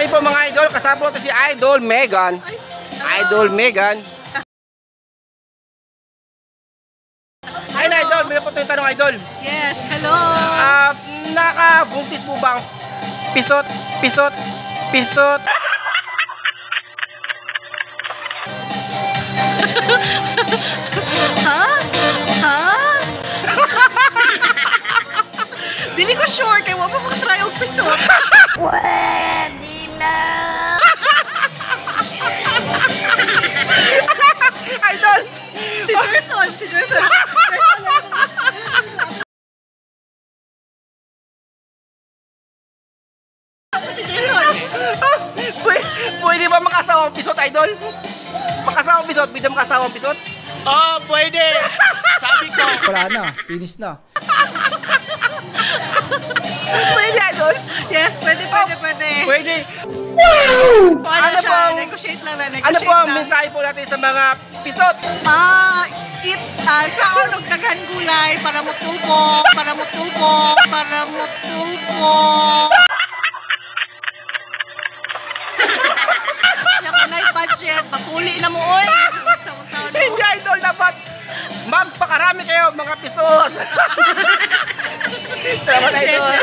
Ay po mga idol, kasama po si Idol Megan. Idol Megan. Ay na idol, may po yung tanong idol. Yes, hello. Nakabuntis po bang pisot? Ha? Ha? Dili ko sure kay wa pa makatry og piso. Pwede na. Idol! Si Gerson. Pwede ba makasawang pisot, idol? Makasawang pisot? Pwede makasawang pisot? Oh, pwede. Sabi ko. Wala na, finish na. Pwede, idol? Yes, pwede. Pwede. Ano Ano siya? pong- Negotiate lang. Ano po ang mensahe po natin sa mga pisot? Kaon og daghan gulay para motubo. Nakunay budget, patuli na mo oy. Hindi, idol, dapat magpakarami kayo mga pisot. Salamat, idol.